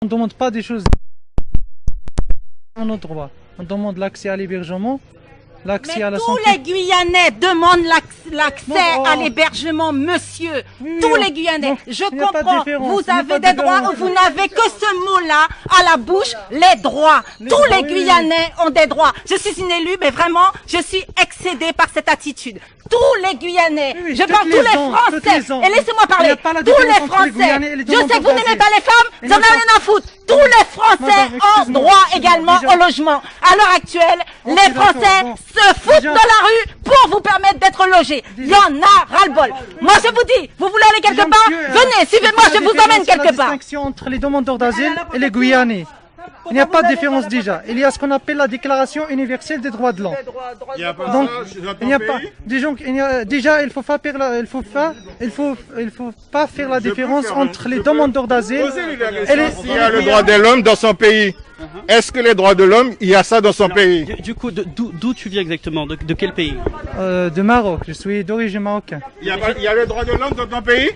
On ne demande pas des choses dans nos droits. On demande l'accès à l'hébergement, l'accès à la santé. Tous les Guyanais demandent l'accès Non, à l'hébergement, monsieur. Oui, Tous les Guyanais. non, Je il n'y a pas de comprends. différence, Vous il n'y a avez pas de des droits. différence. Vous n'avez que ce mot-là à la bouche, les droits. Tous droits, les oui, Guyanais ont des droits. Je suis une élue, mais vraiment, je suis excédée par cette attitude. Tous les Guyanais, Oui, je toutes parle les tous les ans, toutes Français. les ans. Et laissez-moi Il n'y parler. a pas la Tous différence les entre les Français. Guyanais et les Je sais que vous demandeurs n'aimez d'asile. pas les femmes, Il j'en ai n'y a rien à foutre. Tous les Français Madame, ont excuse-moi, droit excuse-moi, également déjà. au logement. À l'heure actuelle, Ok, les d'accord, Français bon. se foutent Déjà. de la rue pour vous permettre d'être logés. Il y en a ras-le-bol. Moi, je vous dis, vous voulez aller quelque Déjà, part? monsieur, Venez, suivez-moi, je vous emmène quelque La part. distinction entre les demandeurs d'asile et les Guyanais. Il n'y a pas de différence déjà. Il y a ce qu'on appelle la Déclaration universelle des droits de l'homme. Il n'y a pas Donc, ça dans il n'y a ton pas. pays. Déjà, il faut pas faire la différence entre les demandeurs d'asile Posez-lui la et question s'il y a le droit de l'homme dans son pays. Est-ce que les droits de l'homme, il y a ça dans son pays? Du coup, d'où tu viens exactement? De quel pays? de Maroc. Je suis d'origine marocaine. Il y a le droit de l'homme dans ton pays?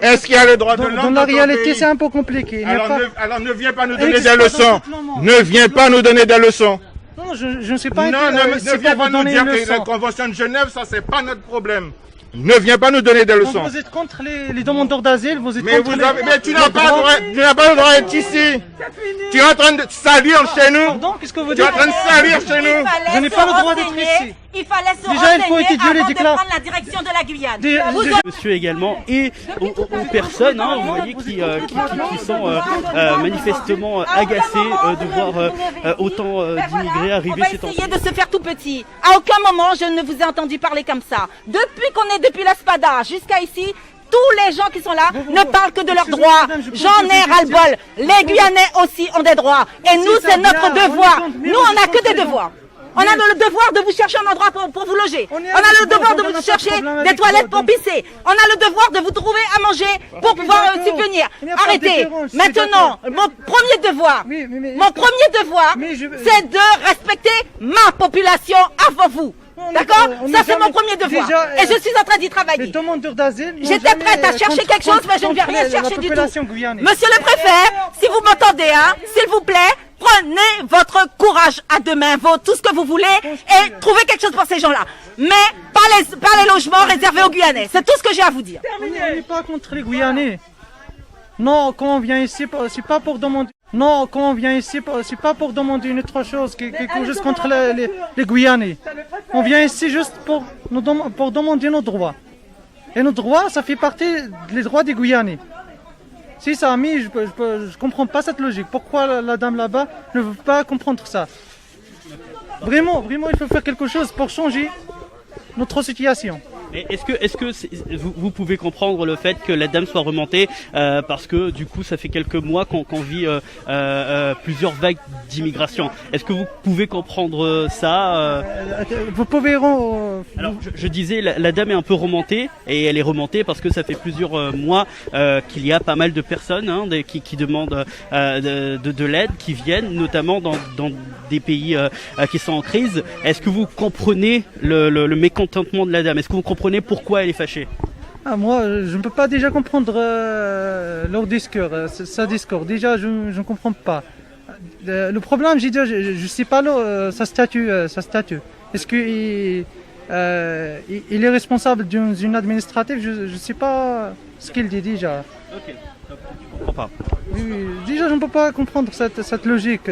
Est-ce qu'il y a le droit de l'homme Dans dans la ton réalité, pays? c'est un peu compliqué. Il n'y a pas- Alors ne viens pas nous donner existe des pas dans leçons. tout le monde. Ne viens pas nous donner des leçons. Non, je ne suis pas Non, ici ne viens pour pas vous nous donner dire une que la leçon. Convention de Genève, ça c'est pas notre problème. Ne viens pas nous donner des Donc, leçons. vous êtes contre les demandeurs d'asile, vous êtes Mais, contre mais tu n'as les pas, droits. tu n'as pas le droit d'être ici. Tu es en train de salir chez nous. Pardon, qu'est-ce que vous Tu es dites? en train de salir chez nous. Je n'ai pas le droit d'être ici. Il fallait se Déjà, il faut renseigner étudier les avant de déclarations. prendre la direction de la Guyane. Vous Monsieur également et aux personnes, hein, vous voyez, qui sont manifestement agacées de voir autant d'immigrés On arriver va ces temps-ci. essayer de se faire tout petit. À aucun moment je ne vous ai entendu parler comme ça. Depuis l'Espada jusqu'à ici, tous les gens qui sont là ne parlent que de leurs Excusez-moi, droits. madame, je J'en pose ai une ras-le-bol. Les Guyanais aussi ont des droits. Et nous, ça c'est notre vient, devoir. on est contre- Nous, on n'a que contre des les gens. devoirs. On a le devoir de vous chercher un endroit pour vous loger. On est On a le avec vous, devoir donc de on n'a vous pas de chercher problème des avec toilettes vous, pour donc. pisser. On a le devoir de vous trouver à manger pour pouvoir d'accord. subvenir. Il n'y a pas de Arrêtez. différence, je suis Maintenant, mon premier devoir, Oui, mais- mon premier devoir, Mais je- c'est de respecter ma population avant vous. On D'accord? est- on Ça, est c'est mon jamais- premier devoir. déjà, Et je suis en train d'y Les travailler. demandeurs d'asile. n'ont J'étais jamais, prête à chercher contre- quelque chose, mais je ne vais contre rien la chercher du population tout. guyanaise. Monsieur le préfet, si vous m'entendez, hein, s'il vous plaît, prenez votre courage à deux mains, tout ce que vous voulez, et trouvez quelque chose pour ces gens-là. Mais pas les logements réservés aux Guyanais. C'est tout ce que j'ai à vous dire. On n'est pas contre les Guyanais. Non, quand on vient ici, c'est pas pour demander. Non, quand on vient ici, c'est pas pour demander une autre chose, quelque chose contre les Guyanais. On vient ici juste pour demander nos droits. Et nos droits, ça fait partie des droits des Guyanais. Si ça a mis, je comprends pas cette logique. Pourquoi la dame là-bas ne veut pas comprendre ça? Vraiment, il faut faire quelque chose pour changer notre situation. Et est-ce que vous pouvez comprendre le fait que la dame soit remontée parce que du coup ça fait quelques mois qu'on vit plusieurs vagues d'immigration. Est-ce que vous pouvez comprendre ça Vous pouvez... Alors je disais la dame est un peu remontée et elle est remontée parce que ça fait plusieurs mois qu'il y a pas mal de personnes qui demandent de l'aide, qui viennent notamment dans des pays qui sont en crise. Est-ce que vous comprenez le mécontentement de la dame? Est-ce que vous comprenez pourquoi elle est fâchée? Moi, je ne peux pas déjà comprendre leur discours, sa discours. Déjà, je ne comprends pas. Le problème, j'ai dit, je ne sais pas sa statut. Est-ce qu'il il est responsable d'une administrative? Je ne sais pas ce qu'il dit déjà. Ok, je comprends pas. Déjà, je ne peux pas comprendre cette logique.